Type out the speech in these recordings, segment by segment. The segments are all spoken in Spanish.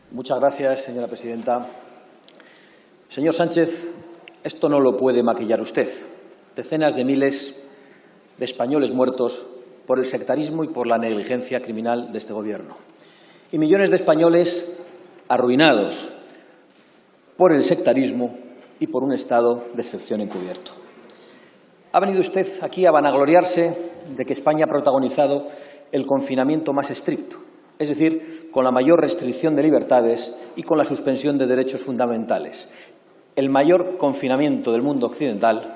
Muchas gracias, señora presidenta. Señor Sánchez, esto no lo puede maquillar usted. Decenas de miles de españoles muertos por el sectarismo y por la negligencia criminal de este Gobierno. Y millones de españoles arruinados por el sectarismo y por un estado de excepción encubierto. Ha venido usted aquí a vanagloriarse de que España ha protagonizado el confinamiento más estricto, es decir, con la mayor restricción de libertades y con la suspensión de derechos fundamentales, el mayor confinamiento del mundo occidental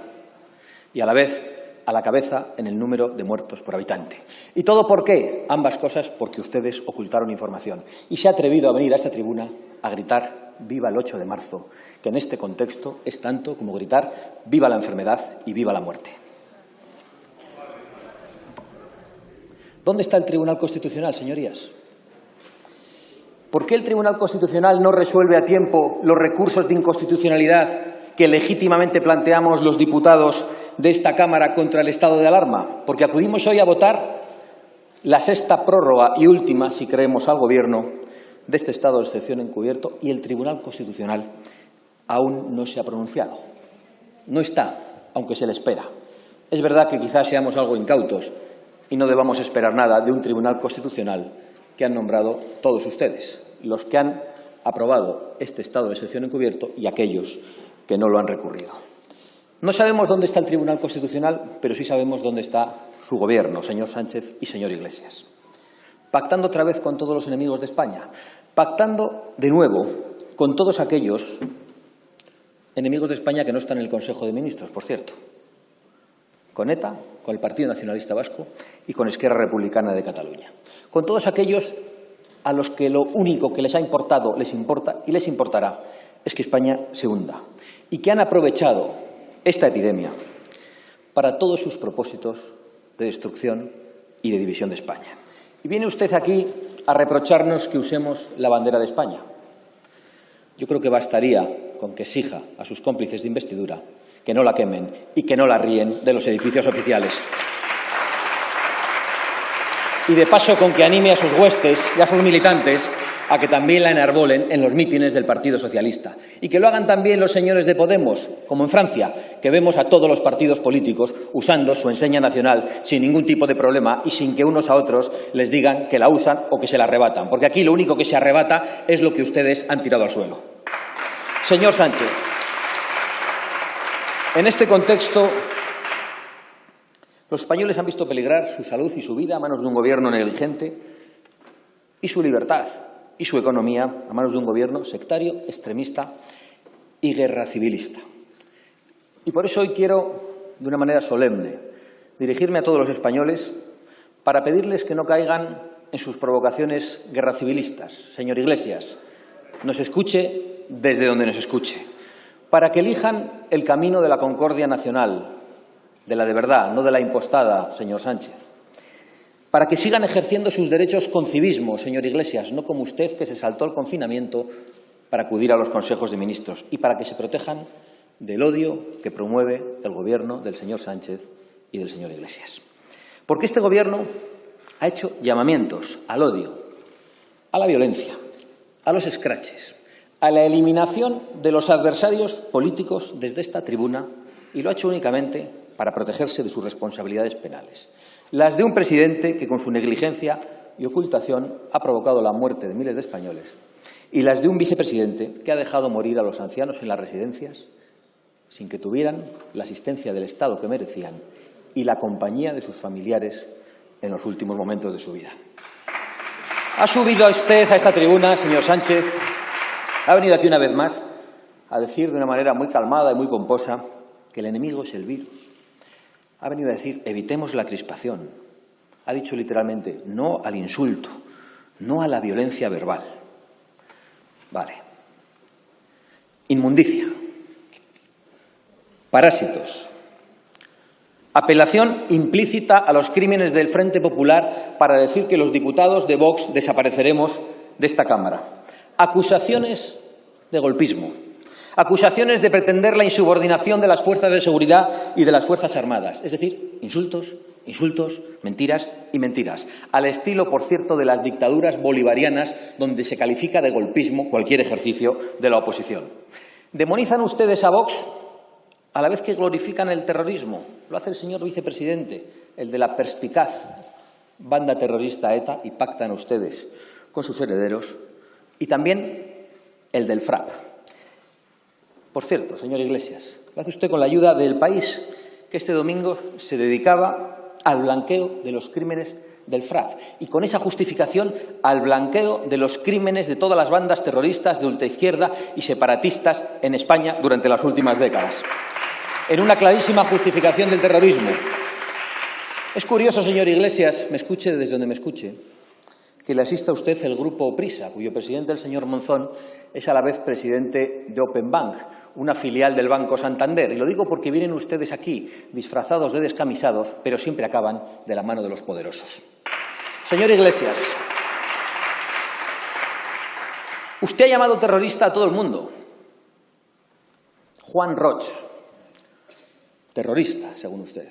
y, a la vez, a la cabeza en el número de muertos por habitante. ¿Y todo por qué? Ambas cosas porque ustedes ocultaron información. Y se ha atrevido a venir a esta tribuna a gritar «Viva el 8 de marzo», que en este contexto es tanto como gritar «Viva la enfermedad y viva la muerte». ¿Dónde está el Tribunal Constitucional, señorías? ¿Por qué el Tribunal Constitucional no resuelve a tiempo los recursos de inconstitucionalidad que legítimamente planteamos los diputados de esta Cámara contra el estado de alarma? Porque acudimos hoy a votar la sexta prórroga y última, si creemos al Gobierno, de este estado de excepción encubierto, y el Tribunal Constitucional aún no se ha pronunciado. No está, aunque se le espera. Es verdad que quizás seamos algo incautos y no debamos esperar nada de un Tribunal Constitucional que han nombrado todos ustedes, los que han aprobado este estado de excepción encubierto y aquellos que no lo han recurrido. No sabemos dónde está el Tribunal Constitucional, pero sí sabemos dónde está su Gobierno, señor Sánchez y señor Iglesias. Pactando otra vez con todos los enemigos de España, pactando de nuevo con todos aquellos enemigos de España que no están en el Consejo de Ministros, por cierto, con ETA, con el Partido Nacionalista Vasco y con Esquerra Republicana de Cataluña. Con todos aquellos a los que lo único que les ha importado, les importa y les importará es que España se hunda y que han aprovechado esta epidemia para todos sus propósitos de destrucción y de división de España. Y viene usted aquí a reprocharnos que usemos la bandera de España. Yo creo que bastaría con que exija a sus cómplices de investidura que no la quemen y que no la ríen de los edificios oficiales. Y de paso con que anime a sus huestes y a sus militantes a que también la enarbolen en los mítines del Partido Socialista. Y que lo hagan también los señores de Podemos, como en Francia, que vemos a todos los partidos políticos usando su enseña nacional sin ningún tipo de problema y sin que unos a otros les digan que la usan o que se la arrebatan. Porque aquí lo único que se arrebata es lo que ustedes han tirado al suelo. Señor Sánchez, en este contexto, los españoles han visto peligrar su salud y su vida a manos de un Gobierno negligente y su libertad y su economía a manos de un Gobierno sectario, extremista y guerra civilista. Y por eso hoy quiero, de una manera solemne, dirigirme a todos los españoles para pedirles que no caigan en sus provocaciones guerra civilistas. Señor Iglesias, nos escuche desde donde nos escuche, para que elijan el camino de la concordia nacional, de la de verdad, no de la impostada, señor Sánchez. Para que sigan ejerciendo sus derechos con civismo, señor Iglesias, no como usted, que se saltó el confinamiento para acudir a los consejos de ministros, y para que se protejan del odio que promueve el Gobierno del señor Sánchez y del señor Iglesias. Porque este Gobierno ha hecho llamamientos al odio, a la violencia, a los escraches, a la eliminación de los adversarios políticos desde esta tribuna, y lo ha hecho únicamente para protegerse de sus responsabilidades penales. Las de un presidente que, con su negligencia y ocultación, ha provocado la muerte de miles de españoles, y las de un vicepresidente que ha dejado morir a los ancianos en las residencias sin que tuvieran la asistencia del Estado que merecían y la compañía de sus familiares en los últimos momentos de su vida. Ha subido usted a esta tribuna, señor Sánchez, ha venido aquí una vez más a decir de una manera muy calmada y muy pomposa que el enemigo es el virus. Ha venido a decir, evitemos la crispación. Ha dicho literalmente, no al insulto, no a la violencia verbal. Vale. Inmundicia. Parásitos. Apelación implícita a los crímenes del Frente Popular para decir que los diputados de Vox desapareceremos de esta Cámara. Acusaciones de golpismo. Acusaciones de pretender la insubordinación de las fuerzas de seguridad y de las Fuerzas Armadas. Es decir, insultos, insultos, mentiras y mentiras. Al estilo, por cierto, de las dictaduras bolivarianas, donde se califica de golpismo cualquier ejercicio de la oposición. ¿Demonizan ustedes a Vox a la vez que glorifican el terrorismo? Lo hace el señor vicepresidente, el de la perspicaz banda terrorista ETA, y pactan ustedes con sus herederos, y también el del FRAP. Por cierto, señor Iglesias, lo hace usted con la ayuda del País, que este domingo se dedicaba al blanqueo de los crímenes del FRAP y con esa justificación al blanqueo de los crímenes de todas las bandas terroristas de ultraizquierda y separatistas en España durante las últimas décadas. En una clarísima justificación del terrorismo. Es curioso, señor Iglesias, me escuche desde donde me escuche, que le asista a usted el grupo Prisa, cuyo presidente, el señor Monzón, es a la vez presidente de Open Bank, una filial del Banco Santander. Y lo digo porque vienen ustedes aquí disfrazados de descamisados, pero siempre acaban de la mano de los poderosos. Señor Iglesias, usted ha llamado terrorista a todo el mundo. Juan Roch, terrorista, según usted.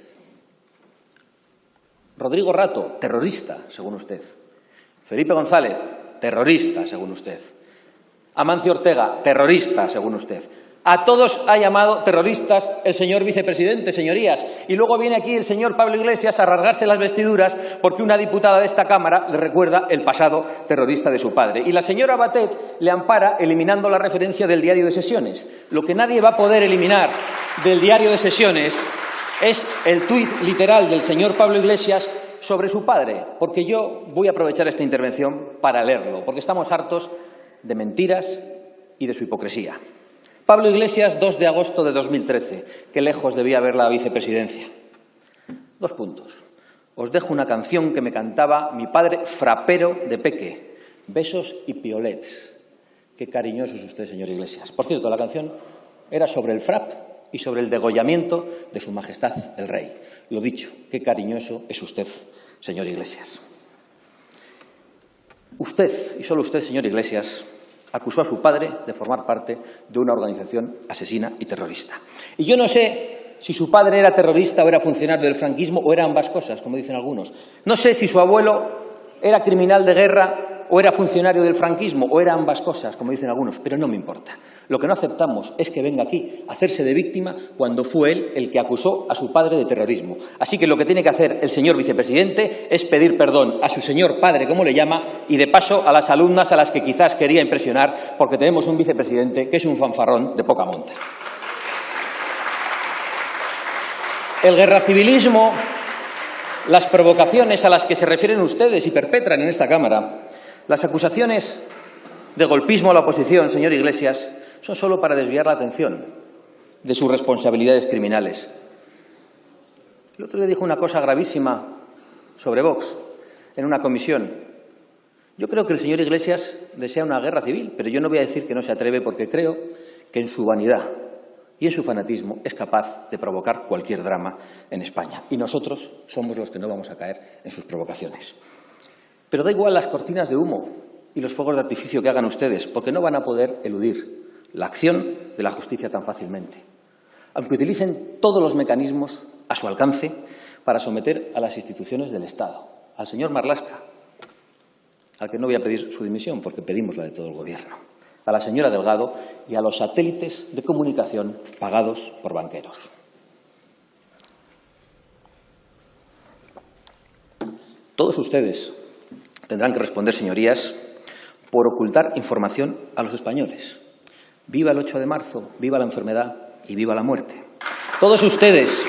Rodrigo Rato, terrorista, según usted. Felipe González, terrorista, según usted. Amancio Ortega, terrorista, según usted. A todos ha llamado terroristas el señor vicepresidente, señorías. Y luego viene aquí el señor Pablo Iglesias a rasgarse las vestiduras porque una diputada de esta Cámara le recuerda el pasado terrorista de su padre. Y la señora Batet le ampara eliminando la referencia del diario de sesiones. Lo que nadie va a poder eliminar del diario de sesiones es el tuit literal del señor Pablo Iglesias sobre su padre, porque yo voy a aprovechar esta intervención para leerlo, porque estamos hartos de mentiras y de su hipocresía. Pablo Iglesias, 2 de agosto de 2013. Qué lejos debía ver la vicepresidencia. 2 puntos. Os dejo una canción que me cantaba mi padre frapero de peque. Besos y piolets. Qué cariñoso es usted, señor Iglesias. Por cierto, la canción era sobre el frap y sobre el degollamiento de su majestad el rey. Lo dicho, qué cariñoso es usted, señor Iglesias. Usted, y solo usted, señor Iglesias, acusó a su padre de formar parte de una organización asesina y terrorista. Y yo no sé si su padre era terrorista o era funcionario del franquismo o era ambas cosas, como dicen algunos. No sé si su abuelo era criminal de guerra o era funcionario del franquismo, o era ambas cosas, como dicen algunos, pero no me importa. Lo que no aceptamos es que venga aquí a hacerse de víctima cuando fue él el que acusó a su padre de terrorismo. Así que lo que tiene que hacer el señor vicepresidente es pedir perdón a su señor padre, como le llama, y de paso a las alumnas a las que quizás quería impresionar, porque tenemos un vicepresidente que es un fanfarrón de poca monta. El guerracivilismo, las provocaciones a las que se refieren ustedes y perpetran en esta Cámara, las acusaciones de golpismo a la oposición, señor Iglesias, son solo para desviar la atención de sus responsabilidades criminales. El otro día dijo una cosa gravísima sobre Vox en una comisión. Yo creo que el señor Iglesias desea una guerra civil, pero yo no voy a decir que no se atreve porque creo que en su vanidad y en su fanatismo es capaz de provocar cualquier drama en España. Y nosotros somos los que no vamos a caer en sus provocaciones. Pero da igual las cortinas de humo y los fuegos de artificio que hagan ustedes, porque no van a poder eludir la acción de la justicia tan fácilmente, aunque utilicen todos los mecanismos a su alcance para someter a las instituciones del Estado, al señor Marlaska, al que no voy a pedir su dimisión porque pedimos la de todo el Gobierno, a la señora Delgado y a los satélites de comunicación pagados por banqueros. Todos ustedes tendrán que responder, señorías, por ocultar información a los españoles. Viva el 8 de marzo, viva la enfermedad y viva la muerte. Todos ustedes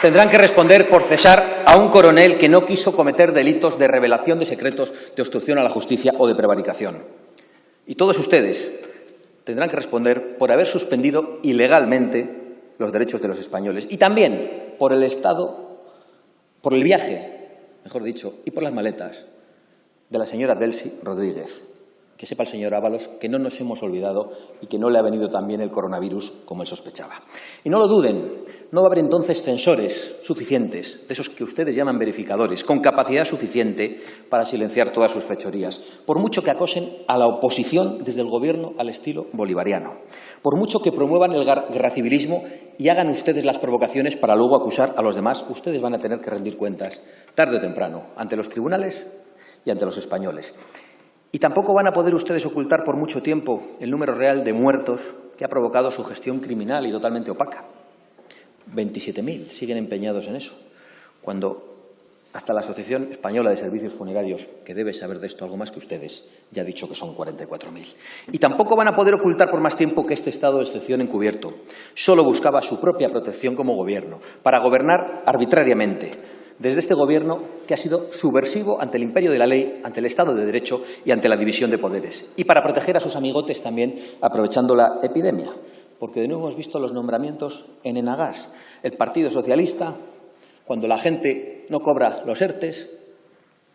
tendrán que responder por cesar a un coronel que no quiso cometer delitos de revelación de secretos, de obstrucción a la justicia o de prevaricación. Y todos ustedes tendrán que responder por haber suspendido ilegalmente los derechos de los españoles. Y también por el Estado, por el viaje, mejor dicho, y por las maletas de la señora Delcy Rodríguez. Que sepa el señor Ábalos que no nos hemos olvidado y que no le ha venido tan bien el coronavirus como él sospechaba. Y no lo duden, no va a haber entonces censores suficientes, de esos que ustedes llaman verificadores, con capacidad suficiente para silenciar todas sus fechorías, por mucho que acosen a la oposición desde el gobierno al estilo bolivariano, por mucho que promuevan el guerracivilismo y hagan ustedes las provocaciones para luego acusar a los demás. Ustedes van a tener que rendir cuentas tarde o temprano ante los tribunales y ante los españoles. Y tampoco van a poder ustedes ocultar por mucho tiempo el número real de muertos que ha provocado su gestión criminal y totalmente opaca. 27.000 siguen empeñados en eso, cuando hasta la Asociación Española de Servicios Funerarios, que debe saber de esto algo más que ustedes, ya ha dicho que son 44.000. Y tampoco van a poder ocultar por más tiempo que este estado de excepción encubierto solo buscaba su propia protección como gobierno, para gobernar arbitrariamente, desde este gobierno que ha sido subversivo ante el imperio de la ley, ante el Estado de Derecho y ante la división de poderes. Y para proteger a sus amigotes también, aprovechando la epidemia. Porque de nuevo hemos visto los nombramientos en Enagas. El Partido Socialista, cuando la gente no cobra los ERTEs,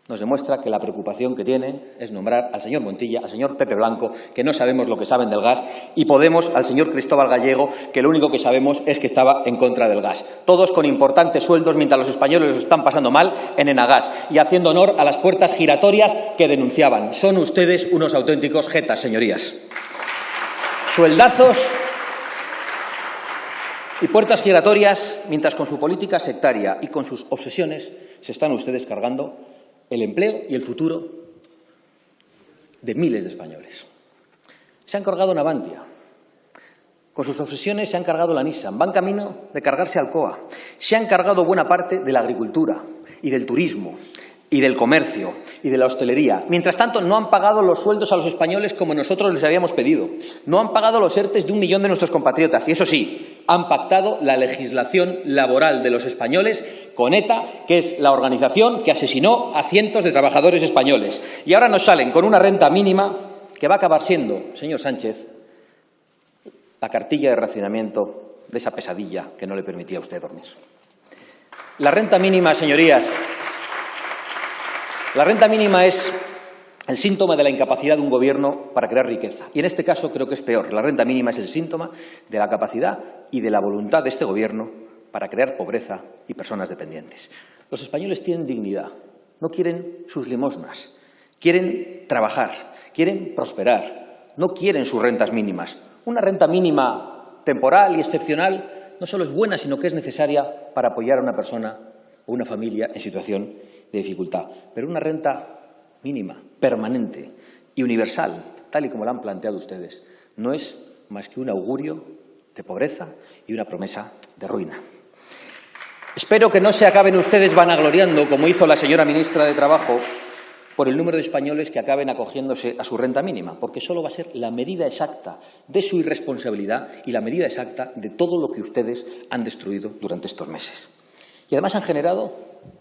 nos demuestra que la preocupación que tiene es nombrar al señor Montilla, al señor Pepe Blanco, que no sabemos lo que saben del gas, y Podemos al señor Cristóbal Gallego, que lo único que sabemos es que estaba en contra del gas. Todos con importantes sueldos mientras los españoles los están pasando mal en Enagas y haciendo honor a las puertas giratorias que denunciaban. Son ustedes unos auténticos jetas, señorías. Sueldazos y puertas giratorias, mientras con su política sectaria y con sus obsesiones se están ustedes cargando el empleo y el futuro de miles de españoles. Se han cargado Navantia. Con sus obsesiones se han cargado la Nissan. Van camino de cargarse Alcoa. Se han cargado buena parte de la agricultura y del turismo y del comercio y de la hostelería. Mientras tanto, no han pagado los sueldos a los españoles como nosotros les habíamos pedido. No han pagado los ERTEs de 1 millón de nuestros compatriotas. Y eso sí, han pactado la legislación laboral de los españoles con ETA, que es la organización que asesinó a cientos de trabajadores españoles. Y ahora nos salen con una renta mínima que va a acabar siendo, señor Sánchez, la cartilla de racionamiento de esa pesadilla que no le permitía a usted dormir. La renta mínima, señorías, la renta mínima es el síntoma de la incapacidad de un gobierno para crear riqueza. Y en este caso creo que es peor. La renta mínima es el síntoma de la capacidad y de la voluntad de este gobierno para crear pobreza y personas dependientes. Los españoles tienen dignidad, no quieren sus limosnas, quieren trabajar, quieren prosperar, no quieren sus rentas mínimas. Una renta mínima temporal y excepcional no solo es buena, sino que es necesaria para apoyar a una persona o una familia en situación de dificultad. Pero una renta mínima, permanente y universal, tal y como la han planteado ustedes, no es más que un augurio de pobreza y una promesa de ruina. Espero que no se acaben ustedes vanagloriando, como hizo la señora ministra de Trabajo, por el número de españoles que acaben acogiéndose a su renta mínima, porque solo va a ser la medida exacta de su irresponsabilidad y la medida exacta de todo lo que ustedes han destruido durante estos meses. Y además han generado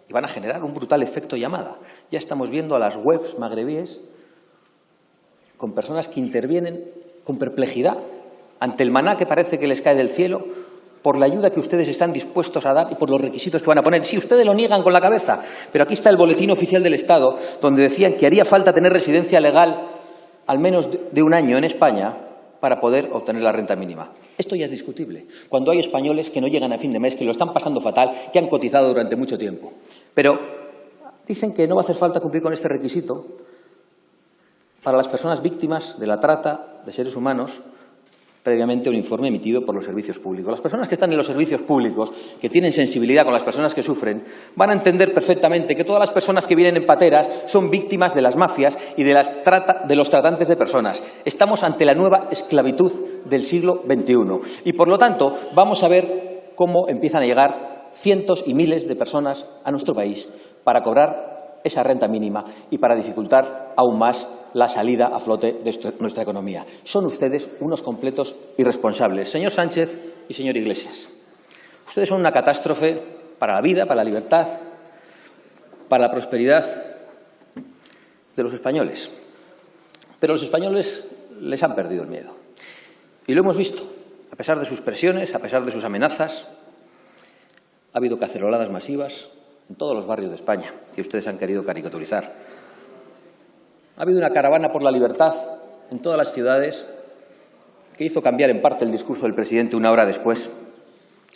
y van a generar un brutal efecto llamada. Ya estamos viendo a las webs magrebíes con personas que intervienen con perplejidad ante el maná que parece que les cae del cielo por la ayuda que ustedes están dispuestos a dar y por los requisitos que van a poner. Sí, ustedes lo niegan con la cabeza, pero aquí está el Boletín Oficial del Estado, donde decían que haría falta tener residencia legal al menos de 1 año en España para poder obtener la renta mínima. Esto ya es discutible, cuando hay españoles que no llegan a fin de mes, que lo están pasando fatal, que han cotizado durante mucho tiempo. Pero dicen que no va a hacer falta cumplir con este requisito para las personas víctimas de la trata de seres humanos, previamente un informe emitido por los servicios públicos. Las personas que están en los servicios públicos, que tienen sensibilidad con las personas que sufren, van a entender perfectamente que todas las personas que vienen en pateras son víctimas de las mafias y de los tratantes de personas. Estamos ante la nueva esclavitud del siglo XXI y, por lo tanto, vamos a ver cómo empiezan a llegar cientos y miles de personas a nuestro país para cobrar esa renta mínima y para dificultar aún más la salida a flote de nuestra economía. Son ustedes unos completos irresponsables. Señor Sánchez y señor Iglesias, ustedes son una catástrofe para la vida, para la libertad, para la prosperidad de los españoles. Pero los españoles les han perdido el miedo. Y lo hemos visto. A pesar de sus presiones, a pesar de sus amenazas, ha habido caceroladas masivas en todos los barrios de España que ustedes han querido caricaturizar. Ha habido una caravana por la libertad en todas las ciudades que hizo cambiar en parte el discurso del presidente una hora después,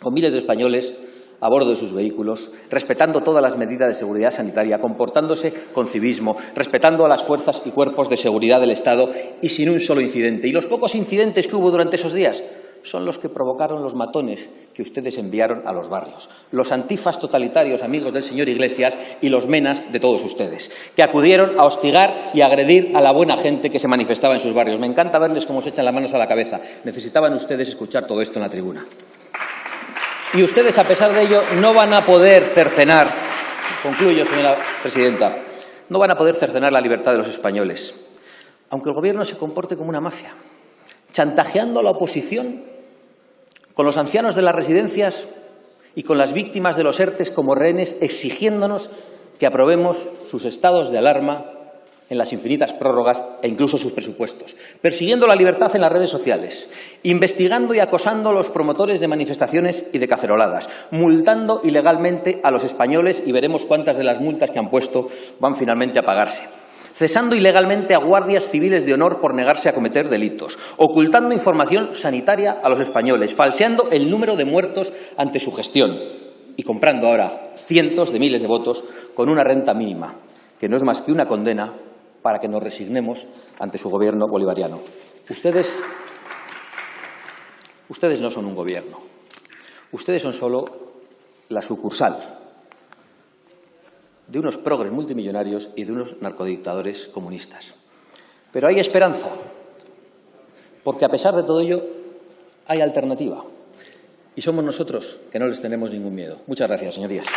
con miles de españoles a bordo de sus vehículos, respetando todas las medidas de seguridad sanitaria, comportándose con civismo, respetando a las fuerzas y cuerpos de seguridad del Estado y sin un solo incidente. Y los pocos incidentes que hubo durante esos días son los que provocaron los matones que ustedes enviaron a los barrios. Los antifas totalitarios, amigos del señor Iglesias, y los menas de todos ustedes, que acudieron a hostigar y agredir a la buena gente que se manifestaba en sus barrios. Me encanta verles cómo se echan las manos a la cabeza. Necesitaban ustedes escuchar todo esto en la tribuna. Y ustedes, a pesar de ello, no van a poder cercenar, concluyo, señora presidenta, no van a poder cercenar la libertad de los españoles, aunque el Gobierno se comporte como una mafia, chantajeando a la oposición con los ancianos de las residencias y con las víctimas de los ERTE como rehenes, exigiéndonos que aprobemos sus estados de alarma en las infinitas prórrogas e incluso sus presupuestos, persiguiendo la libertad en las redes sociales, investigando y acosando a los promotores de manifestaciones y de caceroladas, multando ilegalmente a los españoles, y veremos cuántas de las multas que han puesto van finalmente a pagarse, cesando ilegalmente a guardias civiles de honor por negarse a cometer delitos, ocultando información sanitaria a los españoles, falseando el número de muertos ante su gestión y comprando ahora cientos de miles de votos con una renta mínima, que no es más que una condena para que nos resignemos ante su gobierno bolivariano. Ustedes no son un gobierno. Ustedes son solo la sucursal de unos progres multimillonarios y de unos narcodictadores comunistas. Pero hay esperanza, porque a pesar de todo ello hay alternativa. Y somos nosotros que no les tenemos ningún miedo. Muchas gracias, señorías.